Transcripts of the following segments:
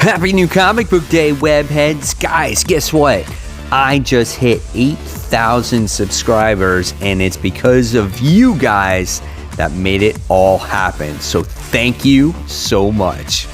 Happy New Comic Book Day, webheads. Guys, guess what? I just hit 8,000 subscribers, and it's because of you guys that made it all happen. So thank you so much.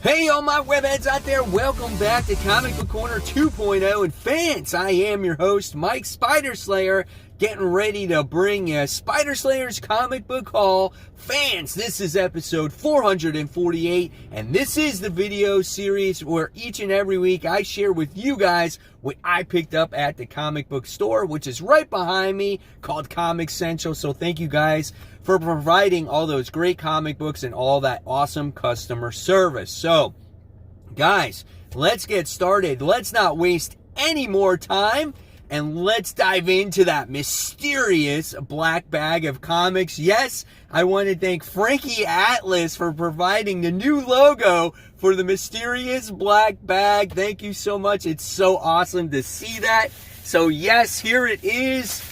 Hey, all my webheads out there, welcome back to Comic Book Corner 2.0. And fans, I am your host, Mike Spider Slayer, getting ready to bring you Spider Slayer's Comic Book Haul. Fans, this is episode 448, and this is the video series where each and every week I share with you guys what I picked up at the comic book store, which is right behind me, called Comic Central. So thank you guys for providing all those great comic books and all that awesome customer service. So, guys, let's get started. Let's not waste any more time, and let's dive into that mysterious black bag of comics. Yes, I want to thank Frankie Atlas for providing the new logo for the mysterious black bag. Thank you so much. It's so awesome to see that. So yes, here it is,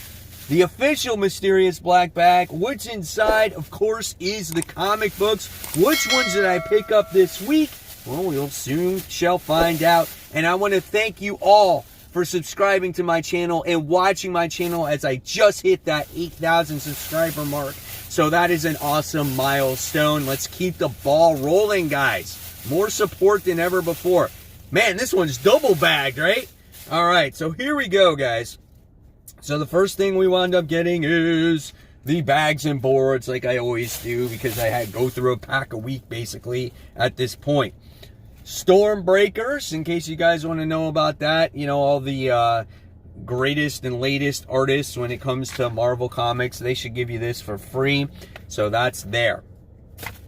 the official mysterious black bag. What's inside, of course, is the comic books. Which ones did I pick up this week? Well, we'll soon shall find out. And I want to thank you all for subscribing to my channel and watching my channel as I just hit that 8,000 subscriber mark. So that is an awesome milestone. Let's keep the ball rolling, guys. More support than ever before. Man, this one's double bagged, right? All right, so here we go, guys. So the first thing we wound up getting is the bags and boards, like I always do, because I had to go through a pack a week, basically, at this point. Stormbreakers, in case you guys want to know about that. You know, all the greatest and latest artists when it comes to Marvel Comics, they should give you this for free. So that's there.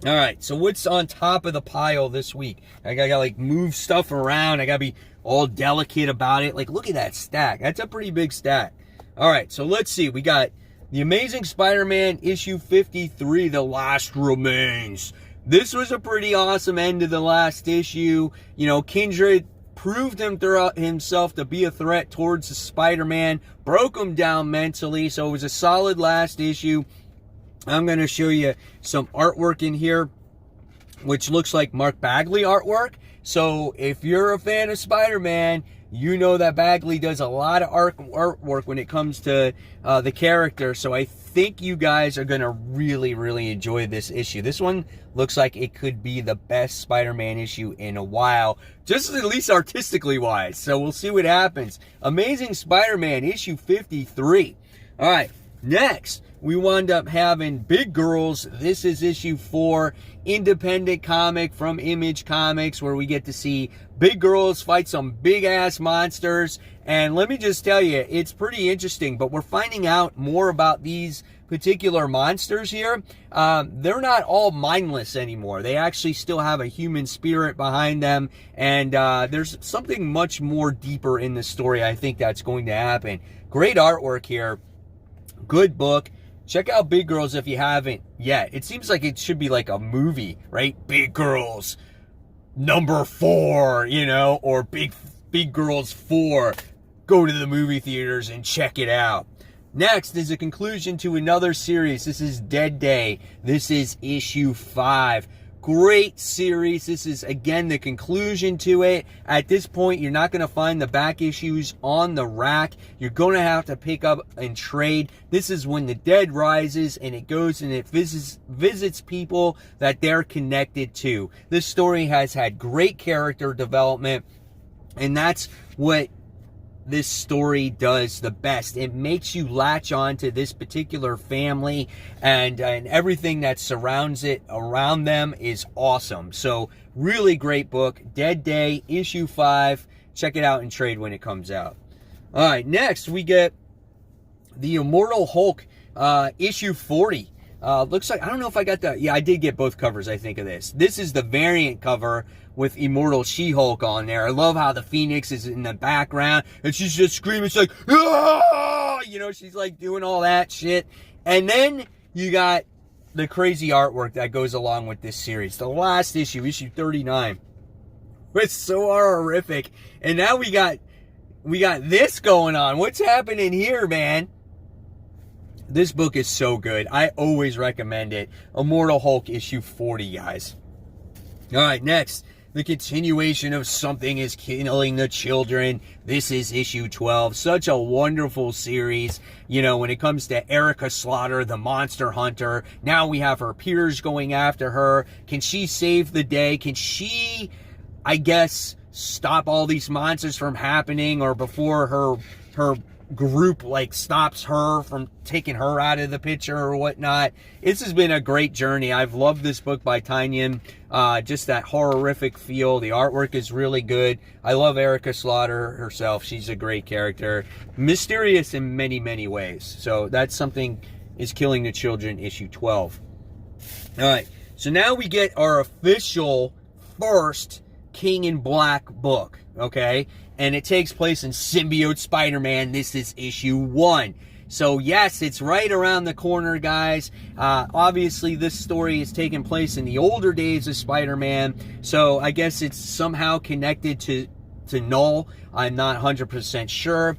All right, so what's on top of the pile this week? I gotta like move stuff around. I gotta be all delicate about it. Like, look at that stack. That's a pretty big stack. All right, so let's see. We got The Amazing Spider-Man issue 53, The Last Remains. This was a pretty awesome end to the last issue. You know, Kindred proved himself to be a threat towards the Spider-Man, broke him down mentally, so it was a solid last issue. I'm going to show you some artwork in here, which looks like Mark Bagley artwork. So if you're a fan of Spider-Man, you know that Bagley does a lot of artwork when it comes to the character. So I think you guys are going to really, really enjoy this issue. This one looks like it could be the best Spider-Man issue in a while, just at least artistically wise. So we'll see what happens. Amazing Spider-Man issue 53. All right, next we wound up having Big Girls. This is issue 4, independent comic from Image Comics, where we get to see Big Girls fight some big-ass monsters. And let me just tell you, it's pretty interesting, but we're finding out more about these particular monsters here. They're not all mindless anymore. They actually still have a human spirit behind them, and there's something much more deeper in the story. I think that's going to happen. Great artwork here. Good book. Check out Big Girls if you haven't yet. It seems like it should be like a movie, right? Big Girls number 4, you know, or Big Girls 4. Go to the movie theaters and check it out. Next is a conclusion to another series. This is Dead Day. This is issue 5. Great series. This is, again, the conclusion to it. At this point, you're not going to find the back issues on the rack. You're going to have to pick up and trade. This is when the dead rises, and it goes and it visits people that they're connected to. This story has had great character development, and that's what this story does the best. It makes you latch on to this particular family, and everything that surrounds it around them is awesome. So really great book. Dead Day issue 5. Check it out and trade when it comes out. All right, next we get the Immortal Hulk issue 40. Looks like, I don't know if I got the, yeah, I did get both covers, I think, of this. This is the variant cover with Immortal She-Hulk on there. I love how the Phoenix is in the background, and she's just screaming. She's like, ah! You know, she's like doing all that shit. And then you got the crazy artwork that goes along with this series. The last issue, issue 39, was so horrific. And now we got this going on. What's happening here, man? This book is so good. I always recommend it. Immortal Hulk issue 40, guys. All right, next, the continuation of Something is Killing the Children. This is issue 12. Such a wonderful series. You know, when it comes to Erica Slaughter, the monster hunter, now we have her peers going after her. Can she save the day? Can she, I guess, stop all these monsters from happening, or before her group like stops her from taking her out of the picture or whatnot? This has been a great journey. I've loved this book by Tynion. Just that horrific feel. The artwork is really good. I love Erica Slaughter herself. She's a great character, mysterious in many, many ways. So that's Something is Killing the Children, issue 12. All right, so now we get our official first King in Black book, okay? And it takes place in Symbiote Spider-Man. This is issue 1. So yes, it's right around the corner, guys. Obviously, this story is taking place in the older days of Spider-Man. So I guess it's somehow connected to Null. I'm not 100% sure.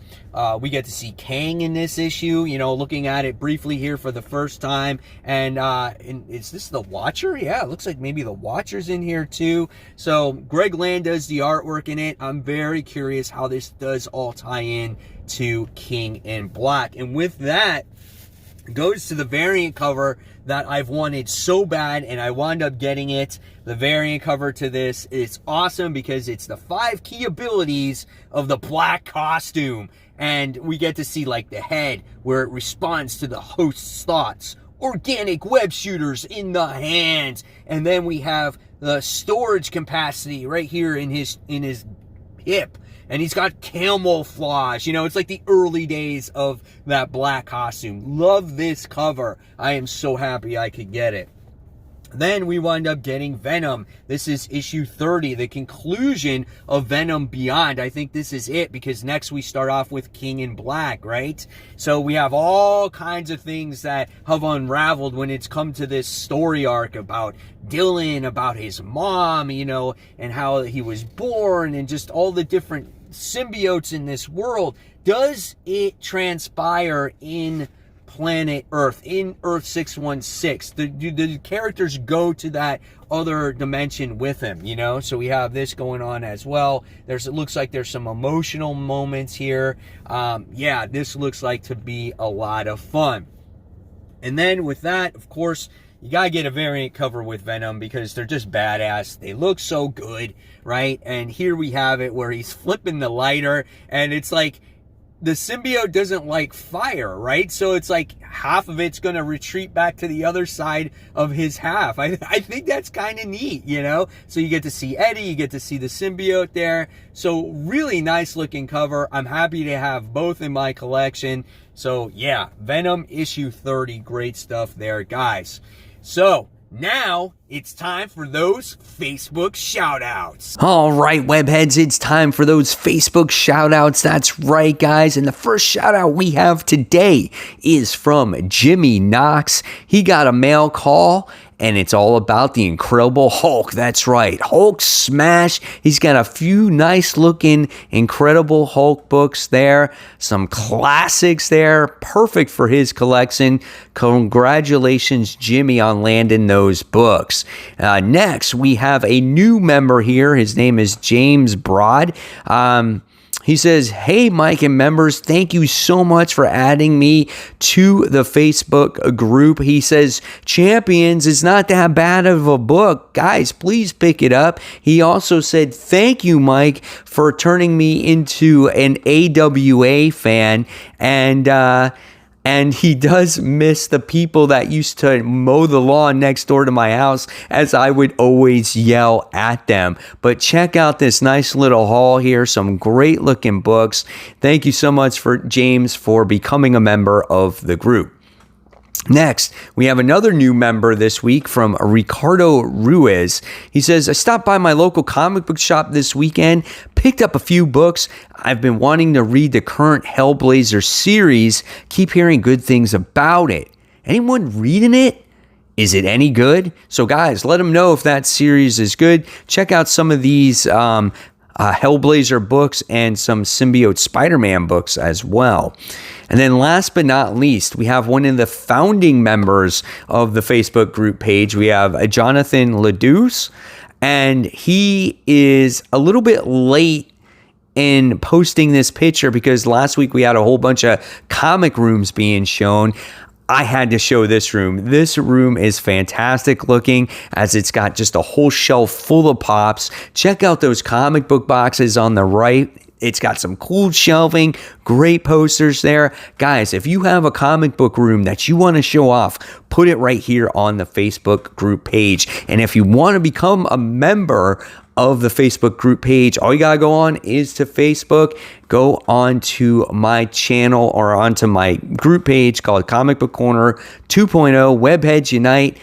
We get to see Kang in this issue, you know, looking at it briefly here for the first time. And is this the Watcher? Yeah, it looks like maybe the Watcher's in here too. So Greg Land does the artwork in it. I'm very curious how this does all tie in to King in Black. And with that, goes to the variant cover that I've wanted so bad, and I wound up getting it. The variant cover to this is awesome because it's the 5 key abilities of the Black costume. And we get to see like the head, where it responds to the host's thoughts. Organic web shooters in the hands. And then we have the storage capacity right here in his hip. And he's got camouflage. You know, it's like the early days of that Black costume. Love this cover. I am so happy I could get it. Then we wind up getting Venom. This is issue 30, the conclusion of Venom Beyond. I think this is it, because next we start off with King in Black, right? So we have all kinds of things that have unraveled when it's come to this story arc about Dylan, about his mom, you know, and how he was born, and just all the different symbiotes in this world. Does it transpire in planet Earth, in Earth 616? Do the characters go to that other dimension with him, you know? So we have this going on as well. It looks like there's some emotional moments here. Yeah, this looks like to be a lot of fun. And then with that, of course, you gotta get a variant cover with Venom because they're just badass. They look so good, right? And here we have it where he's flipping the lighter, and it's like the symbiote doesn't like fire, right? So it's like half of it's going to retreat back to the other side of his half. I think that's kind of neat, you know? So you get to see Eddie, you get to see the symbiote there. So really nice looking cover. I'm happy to have both in my collection. So yeah, Venom issue 30, great stuff there, guys. So now it's time for those Facebook shoutouts. All right, webheads, it's time for those Facebook shoutouts. That's right, guys. And the first shoutout we have today is from Jimmy Knox. He got a mail call, and it's all about the Incredible Hulk. That's right, Hulk smash. He's got a few nice looking Incredible Hulk books there. Some classics there. Perfect for his collection. Congratulations, Jimmy, on landing those books. Next, we have a new member here. His name is James Broad. He says, hey, Mike and members, thank you so much for adding me to the Facebook group. He says, Champions is not that bad of a book. Guys, please pick it up. He also said, thank you, Mike, for turning me into an AWA fan. And he does miss the people that used to mow the lawn next door to my house, as I would always yell at them. But check out this nice little haul here. Some great looking books. Thank you so much for James for becoming a member of the group. Next, we have another new member this week from Ricardo Ruiz. He says, I stopped by my local comic book shop this weekend, picked up a few books. I've been wanting to read the current Hellblazer series. Keep hearing good things about it. Anyone reading it? Is it any good? So guys, let them know if that series is good. Check out some of these Hellblazer books and some Symbiote Spider-Man books as well. And then last but not least, we have one of the founding members of the Facebook group page. We have Jonathan Leduce, and he is a little bit late in posting this picture because last week we had a whole bunch of comic rooms being shown. I had to show this room. This room is fantastic looking, as it's got just a whole shelf full of pops. Check out those comic book boxes on the right. It's got some cool shelving, great posters there. Guys, if you have a comic book room that you want to show off, put it right here on the Facebook group page. And if you want to become a member of the Facebook group page, all you gotta go on is to Facebook, go on to my channel or onto my group page called Comic Book Corner 2.0 Webheads Unite.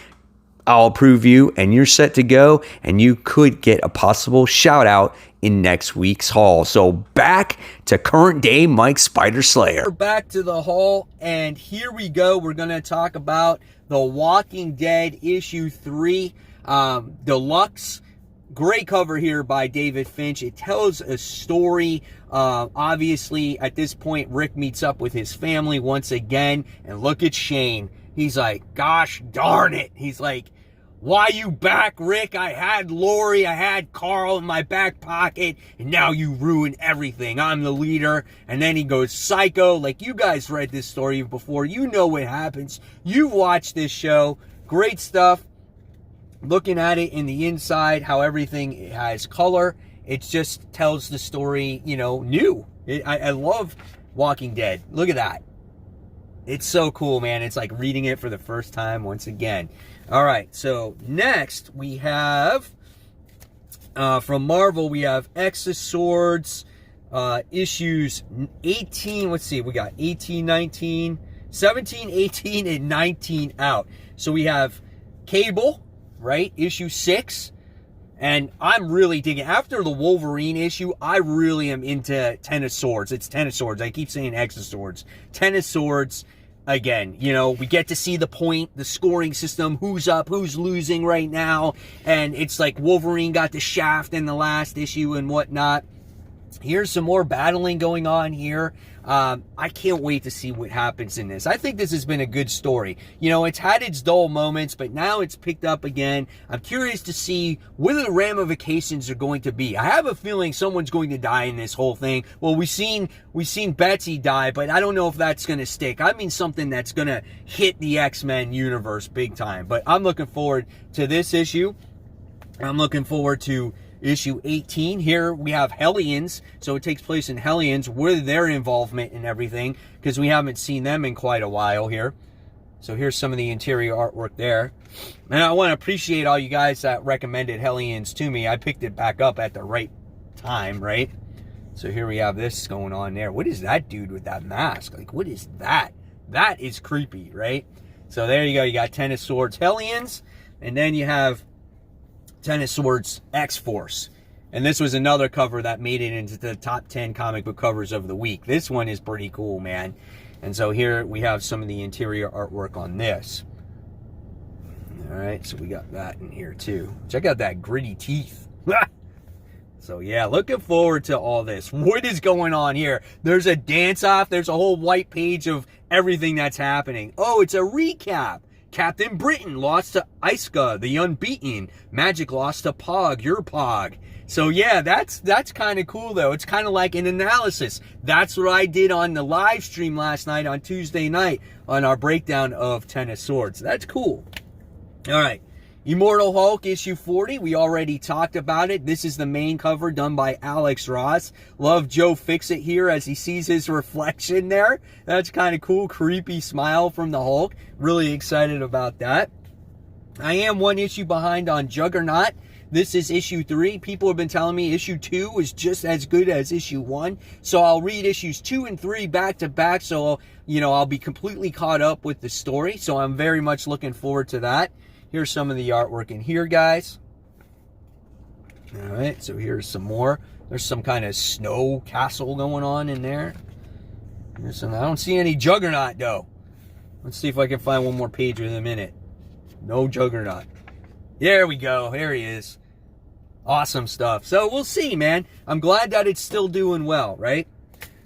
I'll approve you and you're set to go, and you could get a possible shout out in next week's haul. So back to current day Mike Spider Slayer. We're back to the haul, and here we go. We're gonna talk about The Walking Dead issue 3 deluxe. Great cover here by David Finch. It tells a story. Obviously, at this point, Rick meets up with his family once again. And look at Shane. He's like, gosh darn it. He's like, why you back, Rick? I had Lori, I had Carl in my back pocket, and now you ruin everything. I'm the leader. And then he goes psycho. Like, you guys read this story before. You know what happens. You've watched this show. Great stuff. Looking at it in the inside, how everything has color, it just tells the story, you know, new. I love Walking Dead. Look at that. It's so cool, man. It's like reading it for the first time once again. All right, so next we have, from Marvel, we have X of Swords, issues 18, let's see, we got 18, 19, 17, 18, and 19 out. So we have Cable, right? Issue 6. And I'm really digging, after the Wolverine issue, I really am into Ten of Swords. It's Ten of Swords. I keep saying X of Swords. Ten of Swords, again, you know, we get to see the point, the scoring system, who's up, who's losing right now. And it's like Wolverine got the shaft in the last issue and whatnot. Here's some more battling going on here. I can't wait to see what happens in this. I think this has been a good story. You know, it's had its dull moments, but now it's picked up again. I'm curious to see what the ramifications are going to be. I have a feeling someone's going to die in this whole thing. Well, we've seen Betsy die, but I don't know if that's going to stick. I mean, something that's going to hit the X-Men universe big time. But I'm looking forward to this issue. I'm looking forward to issue 18. Here we have Hellions, so it takes place in Hellions with their involvement and everything, because we haven't seen them in quite a while here. So here's some of the interior artwork there. And I want to appreciate all you guys that recommended Hellions to me. I picked it back up at the right time, right? So here we have this going on there. What is that dude with that mask? Like, what is that? That is creepy, right? So there you go. You got Ten of Swords Hellions, and then you have Ten of Swords X-Force. And this was another cover that made it into the top 10 comic book covers of the week. This one is pretty cool, man. And so here we have some of the interior artwork on this. All right, so we got that in here too. Check out that gritty teeth. So yeah, looking forward to all this. What is going on here? There's a dance-off. There's a whole white page of everything that's happening. Oh, it's a recap. Captain Britain lost to Iska, the Unbeaten. Magic lost to Pog, your Pog. So yeah, that's kind of cool though. It's kind of like an analysis. That's what I did on the live stream last night on Tuesday night on our breakdown of Ten of Swords. That's cool. All right. Immortal Hulk issue 40. We already talked about it. This is the main cover done by Alex Ross. Love Joe Fixit here as he sees his reflection there. That's kind of cool. Creepy smile from the Hulk. Really excited about that. I am one issue behind on Juggernaut. This is issue 3. People have been telling me issue 2 is just as good as issue 1. So I'll read issues 2 and 3 back to back. So, you know, I'll be completely caught up with the story. So I'm very much looking forward to that. Here's some of the artwork in here, guys. All right, so here's some more. There's some kind of snow castle going on in there. Here's some. I don't see any Juggernaut, though. Let's see if I can find one more page with him in it. No Juggernaut. There we go. There he is. Awesome stuff. So we'll see, man. I'm glad that it's still doing well, right?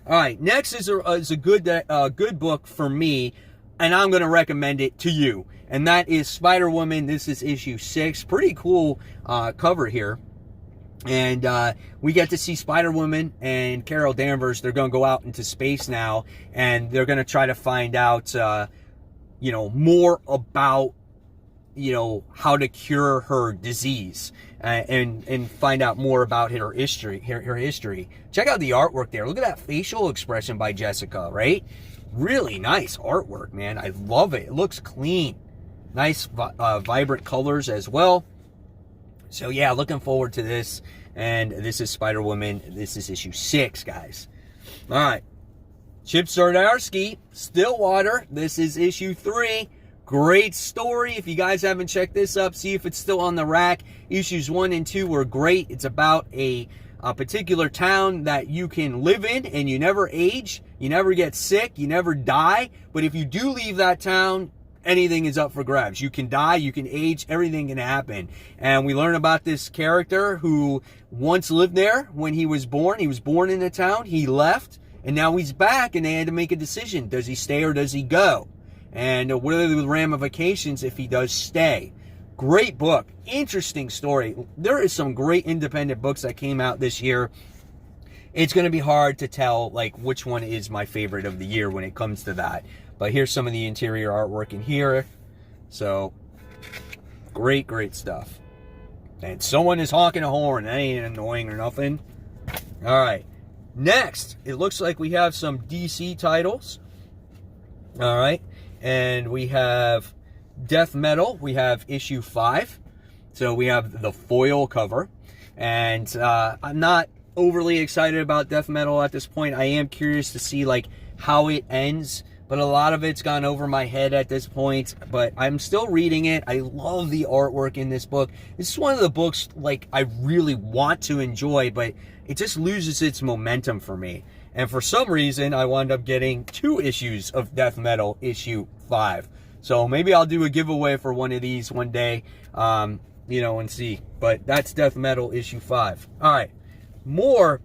All right, next is a good book for me, and I'm going to recommend it to you. And that is Spider-Woman. This is issue 6. Pretty cool cover here. And we get to see Spider-Woman and Carol Danvers. They're going to go out into space now, and they're going to try to find out, more about, how to cure her disease, and find out more about her history. Check out the artwork there. Look at that facial expression by Jessica, right? Really nice artwork, man. I love it. It looks clean. Nice, vibrant colors as well. So yeah, looking forward to this. And this is Spider-Woman. This is issue 6, guys. All right. Chip Zdarsky, Stillwater. This is issue 3. Great story. If you guys haven't checked this up, see if it's still on the rack. Issues 1 and 2 were great. It's about a particular town that you can live in and you never age, you never get sick, you never die. But if you do leave that town, anything is up for grabs. You can die, you can age, everything can happen. And we learn about this character who once lived there when he was born. He was born in the town, he left, and now he's back, and they had to make a decision. Does he stay or does he go? And what are the ramifications if he does stay? Great book. Interesting story. There is some great independent books that came out this year. It's going to be hard to tell which one is my favorite of the year when it comes to that. But here's some of the interior artwork in here. So, great stuff. And someone is honking a horn. That ain't annoying or nothing. All right. Next, it looks like we have some DC titles. All right. And we have Death Metal. We have issue 5. So we have the foil cover. And I'm not overly excited about Death Metal at this point. I am curious to see how it ends. But a lot of it's gone over my head at this point. But I'm still reading it. I love the artwork in this book. This is one of the books I really want to enjoy, but it just loses its momentum for me. And for some reason, I wound up getting 2 issues of Death Metal issue 5. So maybe I'll do a giveaway for one of these one day, and see. But that's Death Metal issue 5. All right, more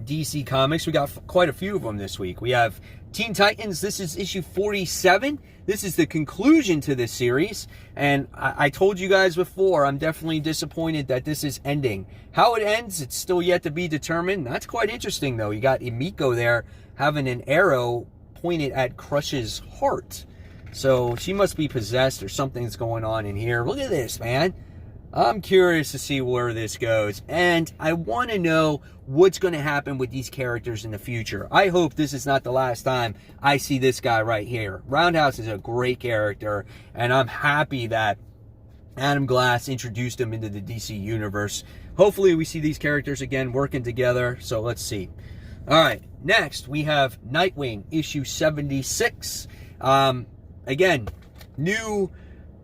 DC Comics. We got quite a few of them this week. We have Teen Titans. This is issue 47. This is the conclusion to this series. And I told you guys before, I'm definitely disappointed that this is ending. How it ends, it's still yet to be determined. That's quite interesting, though. You got Emiko there having an arrow pointed at Crush's heart. So she must be possessed or something's going on in here. Look at this, man. I'm curious to see where this goes. And I want to know what's going to happen with these characters in the future. I hope this is not the last time I see this guy right here. Roundhouse is a great character, and I'm happy that Adam Glass introduced him into the DC universe. Hopefully we see these characters again working together, so let's see. All right, next we have Nightwing, issue 76. Again, new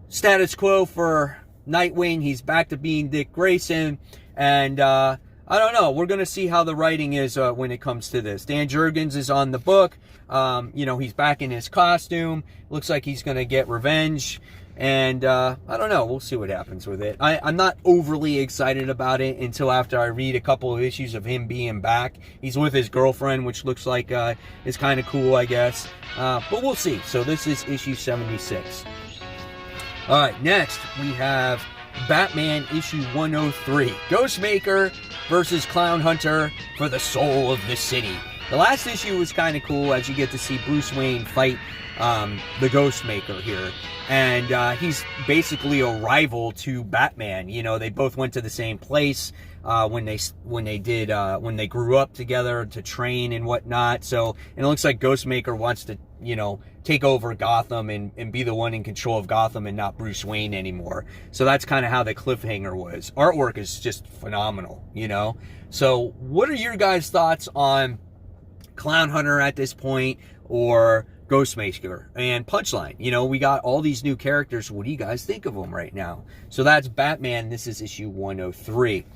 status quo for Nightwing. He's back to being Dick Grayson, and I don't know. We're going to see how the writing is when it comes to this. Dan Jurgens is on the book. He's back in his costume. Looks like he's going to get revenge. And I don't know. We'll see what happens with it. I'm not overly excited about it until after I read a couple of issues of him being back. He's with his girlfriend, which looks like is kind of cool, I guess. But we'll see. So this is issue 76. All right, next we have Batman issue 103. Ghostmaker versus Clown Hunter for the soul of the city. The last issue was kind of cool as you get to see Bruce Wayne fight the Ghostmaker here. And he's basically a rival to Batman. They both went to the same place when they grew up together to train and whatnot. So it looks like Ghostmaker wants to, take over Gotham and be the one in control of Gotham and not Bruce Wayne anymore. So that's kind of how the cliffhanger was. Artwork is just phenomenal, So what are your guys' thoughts on Clown Hunter at this point, or Ghostmaker and Punchline? We got all these new characters. What do you guys think of them right now? So that's Batman. This is issue 103.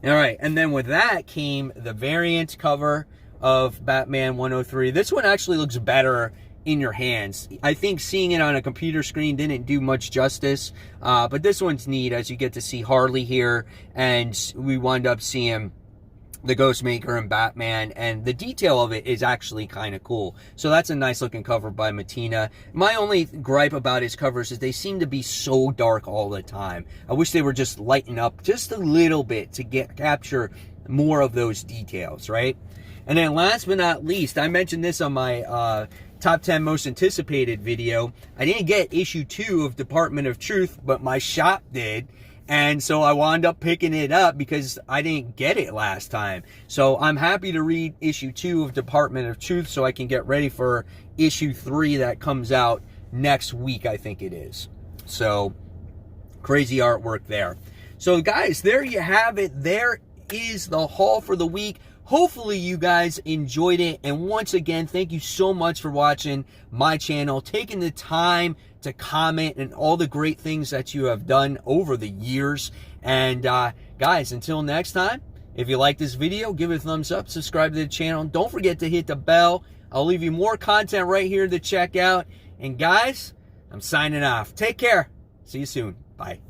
All right, and then with that came the variant cover of Batman 103. This one actually looks better in your hands. I think seeing it on a computer screen didn't do much justice, but this one's neat as you get to see Harley here, and we wind up seeing the Ghostmaker and Batman, and the detail of it is actually kind of cool. So that's a nice looking cover by Mattina. My only gripe about his covers is they seem to be so dark all the time. I wish they were just lighten up just a little bit to capture more of those details, right? And then last but not least, I mentioned this on my top 10 most anticipated video. I didn't get issue 2 of Department of Truth, but my shop did. And so I wound up picking it up because I didn't get it last time. So I'm happy to read issue 2 of Department of Truth so I can get ready for issue 3 that comes out next week, I think it is. So crazy artwork there. So guys, there you have it. There is the haul for the week. Hopefully you guys enjoyed it. And once again, thank you so much for watching my channel, taking the time to comment and all the great things that you have done over the years. And guys, until next time, if you like this video, give it a thumbs up, subscribe to the channel. Don't forget to hit the bell. I'll leave you more content right here to check out. And guys, I'm signing off. Take care. See you soon. Bye.